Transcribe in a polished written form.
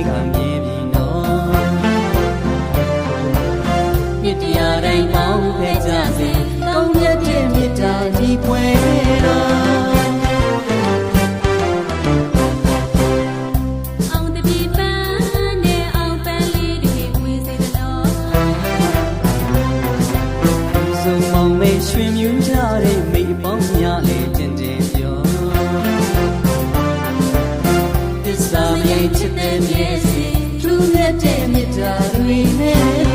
ကမြင်ပြီနော်မြစ်တရားတိုင်းပေါင်းဖက်ကြစေကောင်းမြတ်တဲ့မြတ်တာဒီပွဲတော်ရွှင်မြူးကြတဲ့မိပေါင်းများလေတင်တင်ပြောသစ္စာမြေချစ်တဲ့မြေစီထူးမြတ်တဲ့မြတ်တာတွေနဲ့